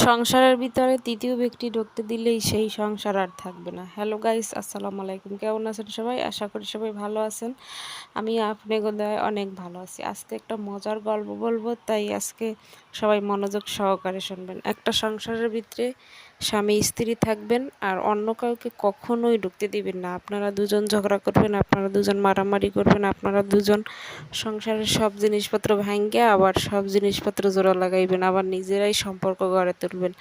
সংসারের ভিতরে তৃতীয় ব্যক্তি ঢুকতে দিলেই সেই সংসার আর থাকবে না। হ্যালো গাইস, আসসালামু আলাইকুম। কেমন আছেন সবাই? আশা করি সবাই ভালো আছেন। আমি আপনাদের দয়ায় অনেক ভালো আছি। আজকে একটা মজার গল্প বলবো, তাই আজকে সবাই মনোযোগ সহকারে শুনবেন। একটা সংসারের ভিতরে স্বামী স্ত্রী থাকবেন, আর অন্য কাউকে কখনোই ঢুকতে দিবেন না। আপনারা দুজন ঝগড়া করবেন, আপনারা দুজন মারামারি করবেন, আপনারা দুজন সংসারের সব জিনিসপত্র ভাঙ্গে আবার সব জিনিসপত্র জোড়া লাগাইবেন, আবার নিজেরাই সম্পর্ক গড়ে তুলবেন।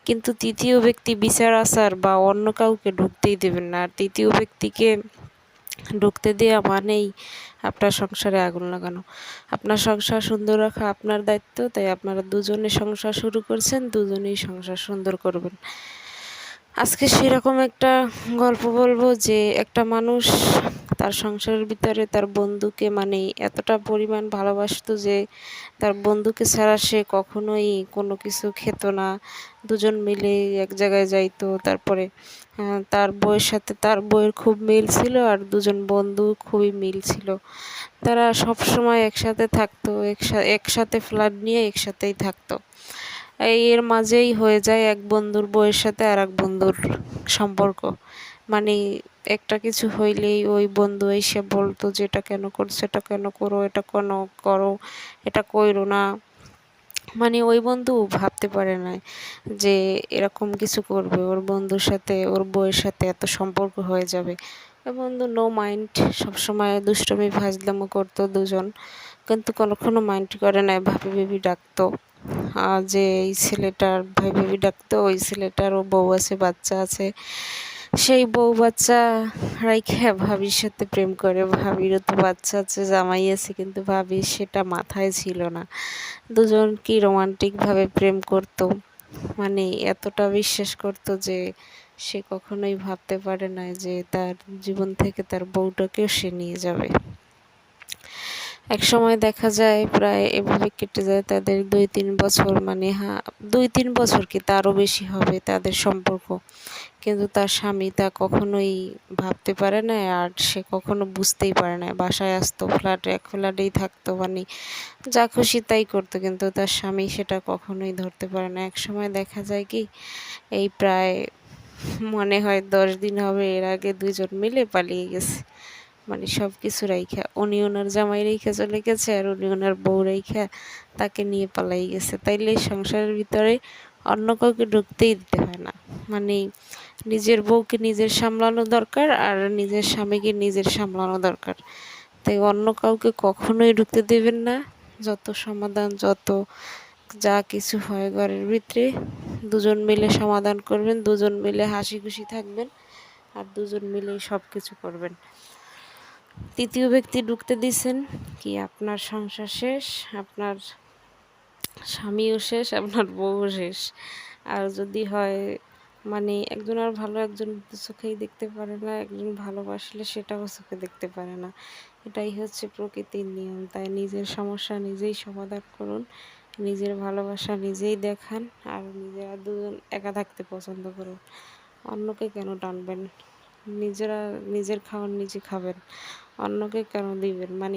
কিন্তু তৃতীয় ব্যক্তি বিচার আচার বা অন্য কাউকে ঢুকতেই দেবেন না। আর তৃতীয় ব্যক্তিকে ঢুকতে দেওয়া মানেই আপনার সংসারে আগুন লাগানো। আপনার সংসার সুন্দর রাখা আপনার দায়িত্ব, তাই আপনারা দুজনে সংসার শুরু করছেন, দুজনেই সংসার সুন্দর করবেন। আজকে সেরকম একটা গল্প বলবো যে একটা মানুষ তার সংসারের ভিতরে তার বন্ধুকে মানে এতটা পরিমাণ ভালোবাসতো যে তার বন্ধুকে ছাড়া সে কখনোই কোনো কিছু খেত না। দুজন মিলে এক জায়গায় যাইতো। তারপরে তার বউয়ের সাথে তার বউয়ের খুব মিল ছিল, আর দুজন বন্ধু খুবই মিল ছিল। তারা সব সময় একসাথে থাকতো, একসাথে ফ্ল্যাট নিয়ে একসাথেই থাকতো। এর মাঝেই হয়ে যায় এক বন্ধুর বউয়ের সাথে আর এক বন্ধুর সম্পর্ক। মানে একটা কিছু হইলেই ওই বন্ধু এসে বলতো যে এটা কেন করছো, এটা কেন করো, এটা কেন করো, এটা কইরো না। মানে ওই বন্ধু ভাবতে পারে না যে এরকম কিছু করবে, ওর বন্ধুর সাথে ওর বউয়ের সাথে এত সম্পর্ক হয়ে যাবে। ওই বন্ধু নো মাইন্ড, সবসময় দুষ্টুমি ফাজলামো করতো দুজন, কিন্তু কখনো মাইন্ড করে নাই। ভাবি ভেবি ডাকতো, যে এই ছেলেটার ভাই ভেবি ডাকতো, ওই ছেলেটারও বউ আছে, বাচ্চা আছে। সেই বউ বাচ্চা রাইখা ভাবির সাথে প্রেম করে। ভাবিরও তো বাচ্চা আছে, জামাই আছে, কিন্তু ভাবির সেটা মাথায় ছিল না। দুজন কি রোমান্টিকভাবে প্রেম করত, মানে এতটা বিশ্বাস করত যে সে কখনোই ভাবতে পারে না যে তার জীবন থেকে তার বউটাকেও সে নিয়ে যাবে। এক সময় দেখা যায় প্রায় এভাবে কেটে যায় তাদের 2-3 বছর, মানে 2-3 বছর কি তারও বেশি হবে তাদের সম্পর্ক। কিন্তু তার স্বামী তা কখনোই ভাবতে পারে না, আর সে কখনো বুঝতেই পারে না। বাসায় আসতো, এক ফ্ল্যাটেই থাকতো, মানে যা খুশি তাই করতো, কিন্তু তার স্বামী সেটা কখনোই ধরতে পারে না। এক সময় দেখা যায় কি, এই প্রায় মনে হয় 10 দিন হবে, এর আগে দুজন মিলে পালিয়ে গেছে। মানে সব কিছু রাইখা, উনি ওনার জামাই রাইখা চলে গেছে, আর উনি ওনার বউ রাইখা তাকে নিয়ে পালাই গেছে। তাইলে সংসারের ভিতরে অন্য কাউকে ঢুকতেই দিতে হয় না। মানে নিজের বউকে নিজের সামলানো দরকার, আর নিজের স্বামীকে নিজের সামলানো দরকার। তাই অন্য কাউকে কখনোই ঢুকতে দেবেন না। যত সমাধান, যত যা কিছু হয় ঘরের ভিতরে দুজন মিলে সমাধান করবেন, দুজন মিলে হাসি খুশি থাকবেন, আর দুজন মিলেই সব কিছু করবেন। তৃতীয় ব্যক্তি ঢুকতে দিছেন কি আপনার সংসার শেষ, আপনার স্বামীও শেষ, আপনার বউও শেষ। আর যদি হয় মানে একজন আর ভালো, একজন চোখেই দেখতে পারে না, একজন ভালোবাসলে সেটাও চোখে দেখতে পারে না। এটাই হচ্ছে প্রকৃতির নিয়ম। তাই নিজের সমস্যা নিজেই সমাধান করুন, নিজের ভালোবাসা নিজেই দেখান, আর নিজেরা দুজন একা থাকতে পছন্দ করুন। অন্যকে কেন টানবেন? নিজেরা নিজের খাবার নিজে খাবেন, অন্যকে কেন দিবেন? মানে